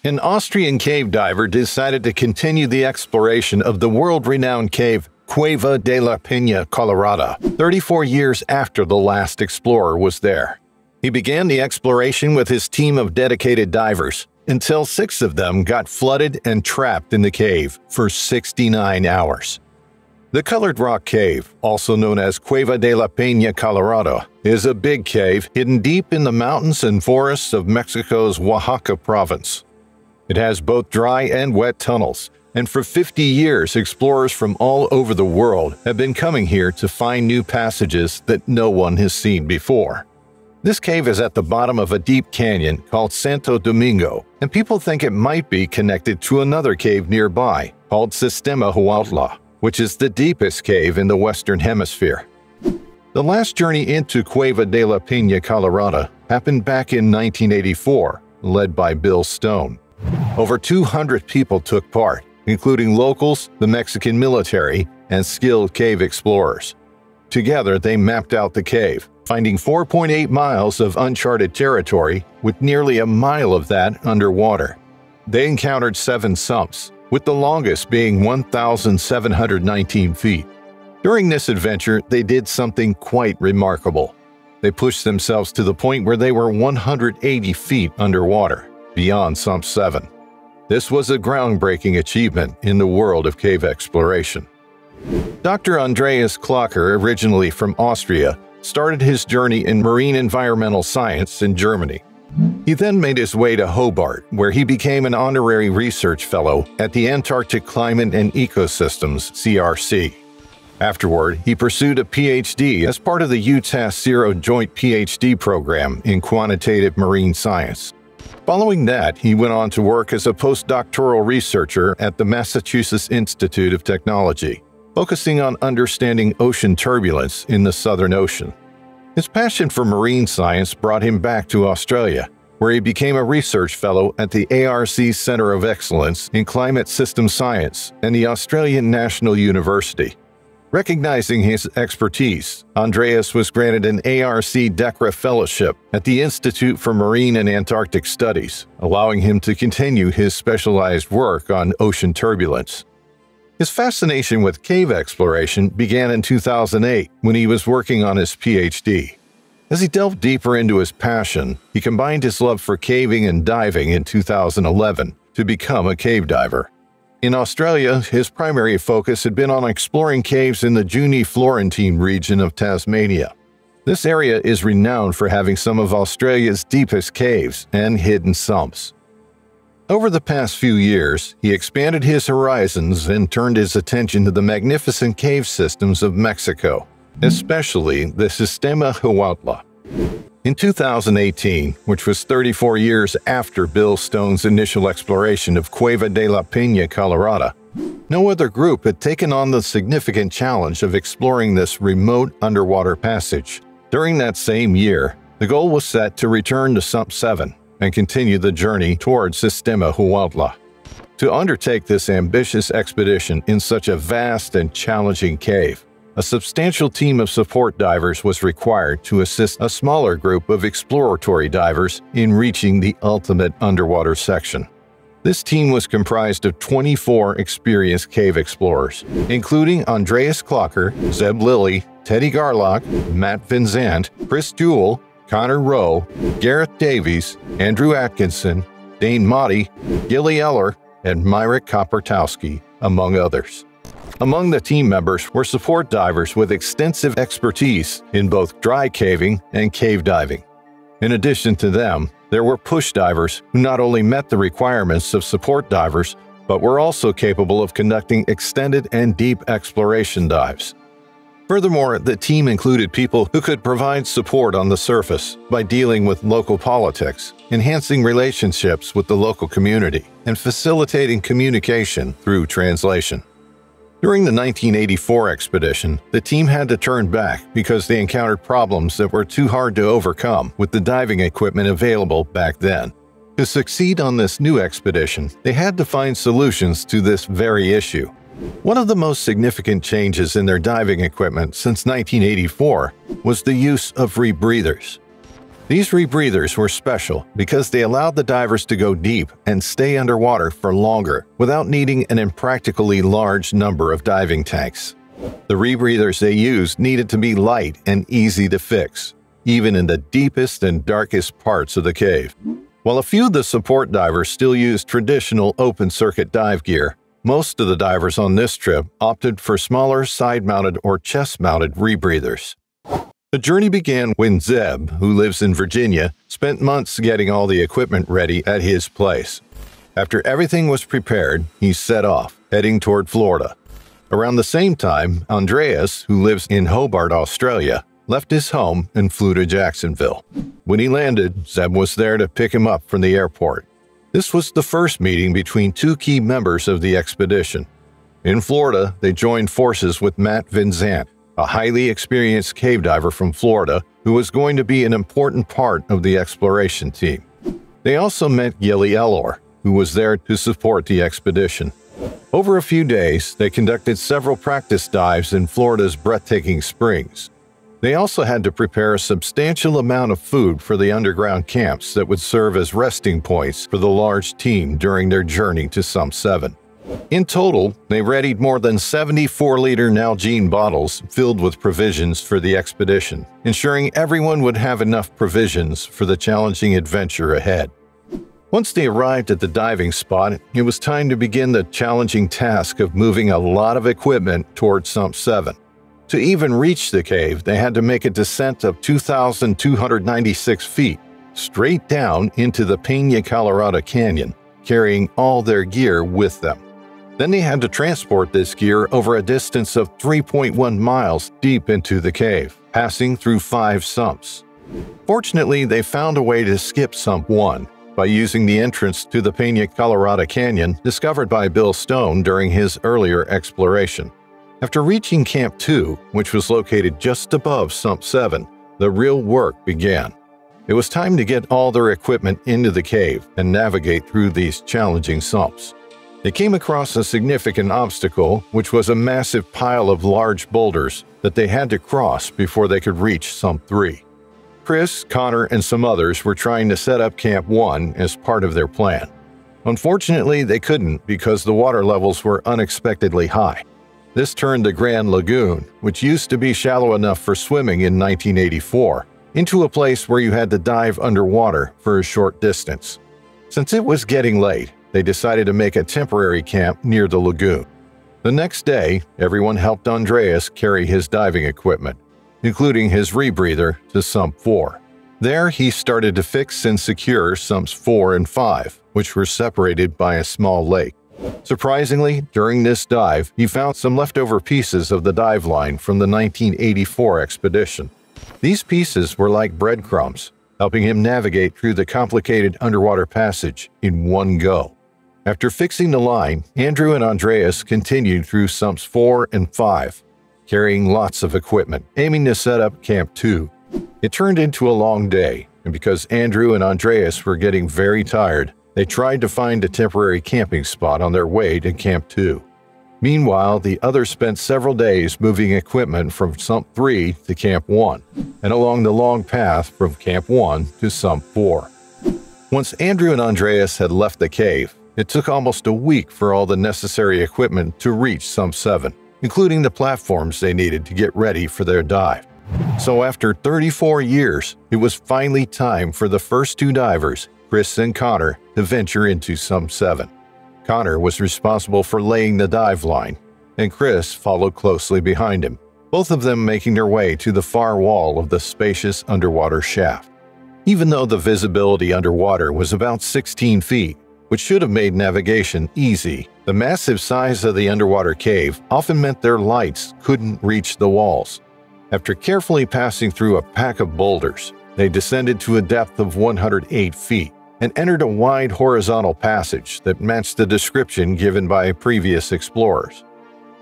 An Austrian cave diver decided to continue the exploration of the world-renowned cave Cueva de la Peña Colorada, 34 years after the last explorer was there. He began the exploration with his team of dedicated divers, until 6 of them got flooded and trapped in the cave for 69 hours. The Colored Rock Cave, also known as Cueva de la Peña Colorada, is a big cave hidden deep in the mountains and forests of Mexico's Oaxaca province. It has both dry and wet tunnels, and for 50 years explorers from all over the world have been coming here to find new passages that no one has seen before. This cave is at the bottom of a deep canyon called Santo Domingo, and people think it might be connected to another cave nearby called Sistema Huautla, which is the deepest cave in the Western Hemisphere. The last journey into Cueva de la Peña Colorada happened back in 1984, led by Bill Stone. Over 200 people took part, including locals, the Mexican military, and skilled cave explorers. Together, they mapped out the cave, finding 4.8 miles of uncharted territory, with nearly a mile of that underwater. They encountered 7 sumps, with the longest being 1,719 feet. During this adventure, they did something quite remarkable. They pushed themselves to the point where they were 180 feet underwater, beyond Sump 7. This was a groundbreaking achievement in the world of cave exploration. Dr. Andreas Klocker, originally from Austria, started his journey in marine environmental science in Germany. He then made his way to Hobart, where he became an honorary research fellow at the Antarctic Climate and Ecosystems (CRC). Afterward, he pursued a PhD as part of the UTAS-0 Joint PhD program in quantitative marine science. Following that, he went on to work as a postdoctoral researcher at the Massachusetts Institute of Technology, focusing on understanding ocean turbulence in the Southern Ocean. His passion for marine science brought him back to Australia, where he became a research fellow at the ARC Centre of Excellence in Climate System Science and the Australian National University. Recognizing his expertise, Andreas was granted an ARC DECRA Fellowship at the Institute for Marine and Antarctic Studies, allowing him to continue his specialized work on ocean turbulence. His fascination with cave exploration began in 2008 when he was working on his PhD. As he delved deeper into his passion, he combined his love for caving and diving in 2011 to become a cave diver. In Australia, his primary focus had been on exploring caves in the Junee Florentine region of Tasmania. This area is renowned for having some of Australia's deepest caves and hidden sumps. Over the past few years, he expanded his horizons and turned his attention to the magnificent cave systems of Mexico, especially the Sistema Huautla. In 2018, which was 34 years after Bill Stone's initial exploration of Cueva de la Peña Colorada, no other group had taken on the significant challenge of exploring this remote underwater passage. During that same year, the goal was set to return to Sump 7 and continue the journey towards Sistema Huautla. To undertake this ambitious expedition in such a vast and challenging cave, a substantial team of support divers was required to assist a smaller group of exploratory divers in reaching the ultimate underwater section. This team was comprised of 24 experienced cave explorers, including Andreas Klocker, Zeb Lilly, Teddy Garlock, Matt Vinzant, Chris Jewell, Connor Rowe, Gareth Davies, Andrew Atkinson, Dane Motti, Gilly Eller, and Myrick Kopertowski, among others. Among the team members were support divers with extensive expertise in both dry caving and cave diving. In addition to them, there were push divers who not only met the requirements of support divers, but were also capable of conducting extended and deep exploration dives. Furthermore, the team included people who could provide support on the surface by dealing with local politics, enhancing relationships with the local community, and facilitating communication through translation. During the 1984 expedition, the team had to turn back because they encountered problems that were too hard to overcome with the diving equipment available back then. To succeed on this new expedition, they had to find solutions to this very issue. One of the most significant changes in their diving equipment since 1984 was the use of rebreathers. These rebreathers were special because they allowed the divers to go deep and stay underwater for longer without needing an impractically large number of diving tanks. The rebreathers they used needed to be light and easy to fix, even in the deepest and darkest parts of the cave. While a few of the support divers still used traditional open-circuit dive gear, most of the divers on this trip opted for smaller side-mounted or chest-mounted rebreathers. The journey began when Zeb, who lives in Virginia, spent months getting all the equipment ready at his place. After everything was prepared, he set off, heading toward Florida. Around the same time, Andreas, who lives in Hobart, Australia, left his home and flew to Jacksonville. When he landed, Zeb was there to pick him up from the airport. This was the first meeting between two key members of the expedition. In Florida, they joined forces with Matt Vinzant, a highly experienced cave diver from Florida who was going to be an important part of the exploration team. They also met Gilly Elor, who was there to support the expedition. Over a few days, they conducted several practice dives in Florida's breathtaking springs. They also had to prepare a substantial amount of food for the underground camps that would serve as resting points for the large team during their journey to Sump 7. In total, they readied more than 74-liter Nalgene bottles filled with provisions for the expedition, ensuring everyone would have enough provisions for the challenging adventure ahead. Once they arrived at the diving spot, it was time to begin the challenging task of moving a lot of equipment toward Sump 7. To even reach the cave, they had to make a descent of 2,296 feet, straight down into the Peña Colorada canyon, carrying all their gear with them. Then they had to transport this gear over a distance of 3.1 miles deep into the cave, passing through 5 sumps. Fortunately, they found a way to skip Sump 1 by using the entrance to the Peña Colorada Canyon discovered by Bill Stone during his earlier exploration. After reaching Camp 2, which was located just above Sump 7, the real work began. It was time to get all their equipment into the cave and navigate through these challenging sumps. They came across a significant obstacle, which was a massive pile of large boulders that they had to cross before they could reach Sump 3. Chris, Connor, and some others were trying to set up Camp 1 as part of their plan. Unfortunately, they couldn't because the water levels were unexpectedly high. This turned the Grand Lagoon, which used to be shallow enough for swimming in 1984, into a place where you had to dive underwater for a short distance. Since it was getting late, they decided to make a temporary camp near the lagoon. The next day, everyone helped Andreas carry his diving equipment, including his rebreather, to Sump 4. There, he started to fix and secure Sumps 4 and 5, which were separated by a small lake. Surprisingly, during this dive, he found some leftover pieces of the dive line from the 1984 expedition. These pieces were like breadcrumbs, helping him navigate through the complicated underwater passage in one go. After fixing the line, Andrew and Andreas continued through Sumps 4 and 5, carrying lots of equipment, aiming to set up Camp 2. It turned into a long day, and because Andrew and Andreas were getting very tired, they tried to find a temporary camping spot on their way to Camp 2. Meanwhile, the others spent several days moving equipment from Sump 3 to Camp 1, and along the long path from Camp 1 to Sump 4. Once Andrew and Andreas had left the cave, it took almost a week for all the necessary equipment to reach Sump 7, including the platforms they needed to get ready for their dive. So after 34 years, it was finally time for the first 2 divers, Chris and Connor, to venture into Sump 7. Connor was responsible for laying the dive line, and Chris followed closely behind him, both of them making their way to the far wall of the spacious underwater shaft. Even though the visibility underwater was about 16 feet, which should have made navigation easy, the massive size of the underwater cave often meant their lights couldn't reach the walls. After carefully passing through a pack of boulders, they descended to a depth of 108 feet and entered a wide horizontal passage that matched the description given by previous explorers.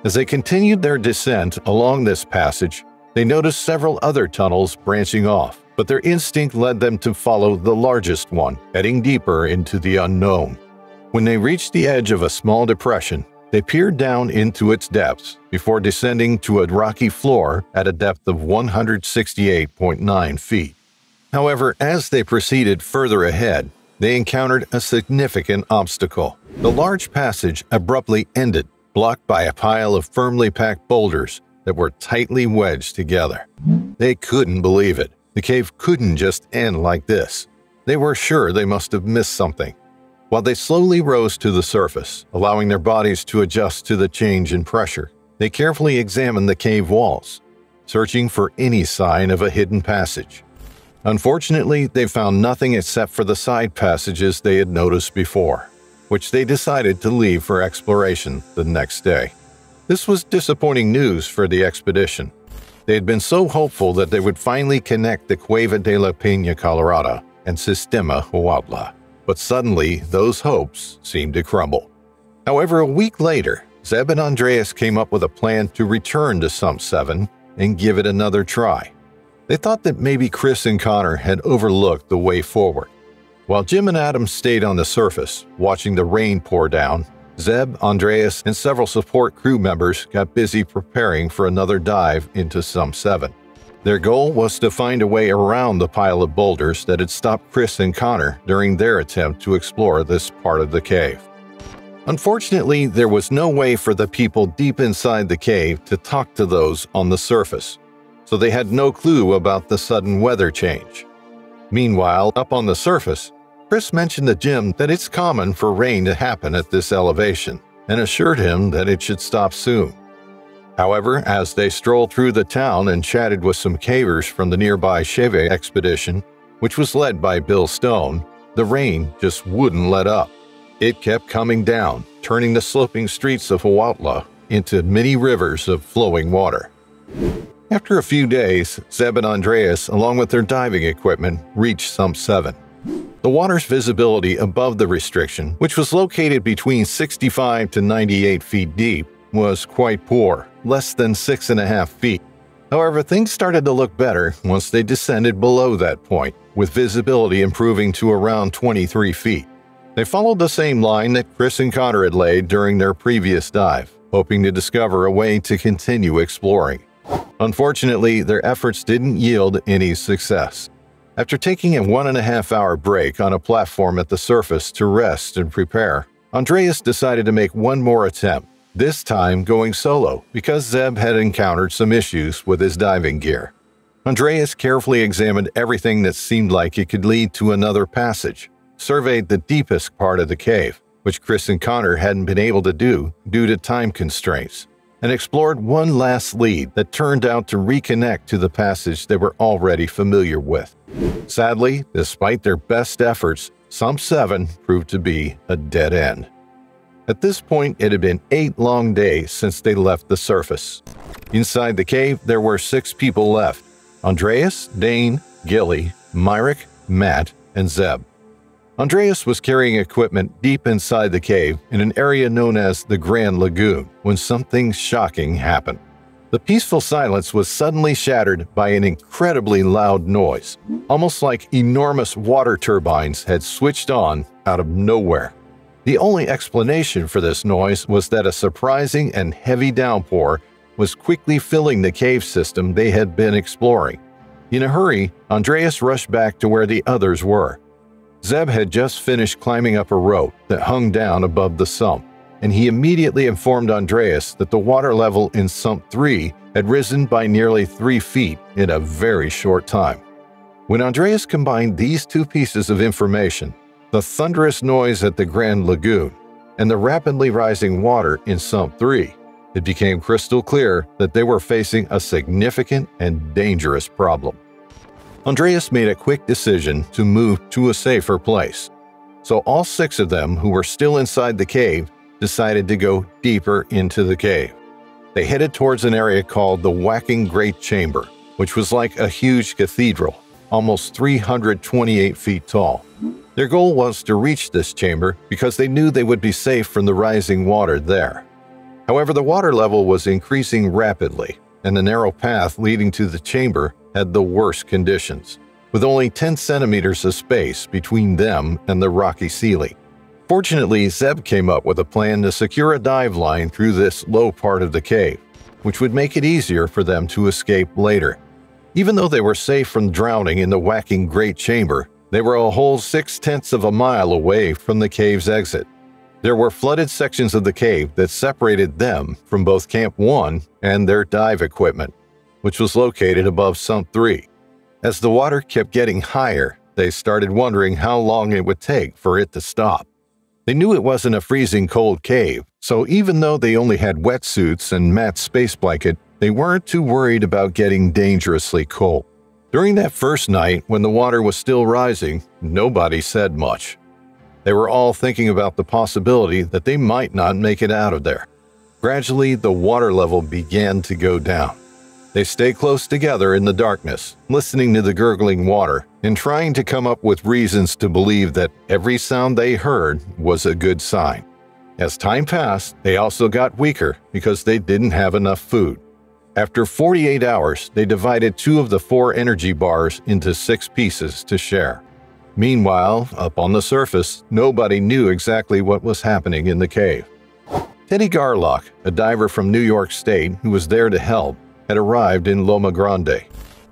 As they continued their descent along this passage, they noticed several other tunnels branching off, but their instinct led them to follow the largest one, heading deeper into the unknown. When they reached the edge of a small depression, they peered down into its depths before descending to a rocky floor at a depth of 168.9 feet. However, as they proceeded further ahead, they encountered a significant obstacle. The large passage abruptly ended, blocked by a pile of firmly packed boulders that were tightly wedged together. They couldn't believe it. The cave couldn't just end like this. They were sure they must have missed something. While they slowly rose to the surface, allowing their bodies to adjust to the change in pressure, they carefully examined the cave walls, searching for any sign of a hidden passage. Unfortunately, they found nothing except for the side passages they had noticed before, which they decided to leave for exploration the next day. This was disappointing news for the expedition. They had been so hopeful that they would finally connect the Cueva de la Peña Colorada and Sistema Huautla. But suddenly, those hopes seemed to crumble. However, a week later, Zeb and Andreas came up with a plan to return to Sump 7 and give it another try. They thought that maybe Chris and Connor had overlooked the way forward. While Jim and Adam stayed on the surface, watching the rain pour down, Zeb, Andreas, and several support crew members got busy preparing for another dive into Sump 7. Their goal was to find a way around the pile of boulders that had stopped Chris and Connor during their attempt to explore this part of the cave. Unfortunately, there was no way for the people deep inside the cave to talk to those on the surface, so they had no clue about the sudden weather change. Meanwhile, up on the surface, Chris mentioned to Jim that it's common for rain to happen at this elevation and assured him that it should stop soon. However, as they strolled through the town and chatted with some cavers from the nearby Cheve expedition, which was led by Bill Stone, the rain just wouldn't let up. It kept coming down, turning the sloping streets of Huautla into many rivers of flowing water. After a few days, Zeb and Andreas, along with their diving equipment, reached Sump 7. The water's visibility above the restriction, which was located between 65 to 98 feet deep, was quite poor, less than 6.5 feet. However, things started to look better once they descended below that point, with visibility improving to around 23 feet. They followed the same line that Chris and Connor had laid during their previous dive, hoping to discover a way to continue exploring. Unfortunately, their efforts didn't yield any success. After taking a 1.5-hour break on a platform at the surface to rest and prepare, Andreas decided to make one more attempt, this time going solo because Zeb had encountered some issues with his diving gear. Andreas carefully examined everything that seemed like it could lead to another passage, surveyed the deepest part of the cave, which Chris and Connor hadn't been able to do due to time constraints, and explored one last lead that turned out to reconnect to the passage they were already familiar with. Sadly, despite their best efforts, Sump 7 proved to be a dead end. At this point, it had been 8 long days since they left the surface. Inside the cave, there were 6 people left: Andreas, Dane, Gilly, Myrick, Matt, and Zeb. Andreas was carrying equipment deep inside the cave in an area known as the Grand Lagoon when something shocking happened. The peaceful silence was suddenly shattered by an incredibly loud noise, almost like enormous water turbines had switched on out of nowhere. The only explanation for this noise was that a surprising and heavy downpour was quickly filling the cave system they had been exploring. In a hurry, Andreas rushed back to where the others were. Zeb had just finished climbing up a rope that hung down above the sump, and he immediately informed Andreas that the water level in Sump 3 had risen by nearly 3 feet in a very short time. When Andreas combined these two pieces of information, the thunderous noise at the Grand Lagoon and the rapidly rising water in Sump 3, it became crystal clear that they were facing a significant and dangerous problem. Andreas made a quick decision to move to a safer place, so all 6 of them who were still inside the cave decided to go deeper into the cave. They headed towards an area called the Whacking Great Chamber, which was like a huge cathedral, almost 328 feet tall. Their goal was to reach this chamber because they knew they would be safe from the rising water there. However, the water level was increasing rapidly, and the narrow path leading to the chamber had the worst conditions, with only 10 centimeters of space between them and the rocky ceiling. Fortunately, Zeb came up with a plan to secure a dive line through this low part of the cave, which would make it easier for them to escape later. Even though they were safe from drowning in the whacking Great Chamber, they were a whole 6/10 of a mile away from the cave's exit. There were flooded sections of the cave that separated them from both Camp 1 and their dive equipment, which was located above Sump 3. As the water kept getting higher, they started wondering how long it would take for it to stop. They knew it wasn't a freezing cold cave, so even though they only had wetsuits and Matt's space blanket, they weren't too worried about getting dangerously cold. During that first night, when the water was still rising, nobody said much. They were all thinking about the possibility that they might not make it out of there. Gradually, the water level began to go down. They stayed close together in the darkness, listening to the gurgling water and trying to come up with reasons to believe that every sound they heard was a good sign. As time passed, they also got weaker because they didn't have enough food. After 48 hours, they divided 2 of the 4 energy bars into 6 pieces to share. Meanwhile, up on the surface, nobody knew exactly what was happening in the cave. Teddy Garlock, a diver from New York State who was there to help, had arrived in Loma Grande.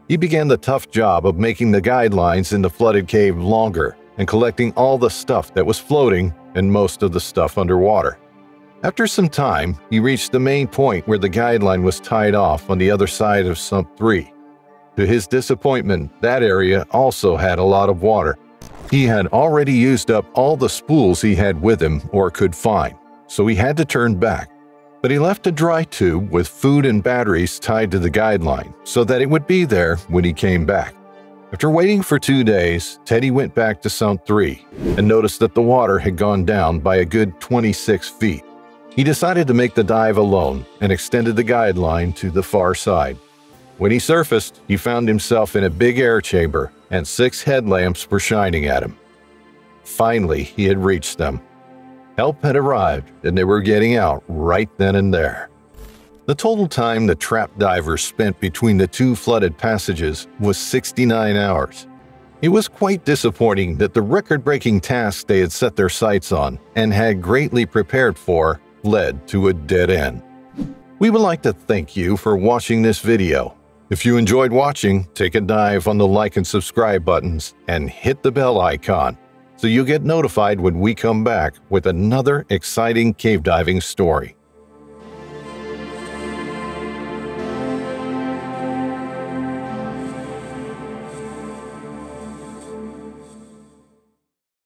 He began the tough job of making the guidelines in the flooded cave longer and collecting all the stuff that was floating and most of the stuff underwater. After some time, he reached the main point where the guideline was tied off on the other side of Sump 3. To his disappointment, that area also had a lot of water. He had already used up all the spools he had with him or could find, so he had to turn back. But he left a dry tube with food and batteries tied to the guideline so that it would be there when he came back. After waiting for 2 days, Teddy went back to Sump 3 and noticed that the water had gone down by a good 26 feet. He decided to make the dive alone and extended the guideline to the far side. When he surfaced, he found himself in a big air chamber and 6 headlamps were shining at him. Finally, he had reached them. Help had arrived and they were getting out right then and there. The total time the trapped divers spent between the 2 flooded passages was 69 hours. It was quite disappointing that the record-breaking task they had set their sights on and had greatly prepared for led to a dead end. We would like to thank you for watching this video. If you enjoyed watching, take a dive on the like and subscribe buttons and hit the bell icon so you'll get notified when we come back with another exciting cave diving story.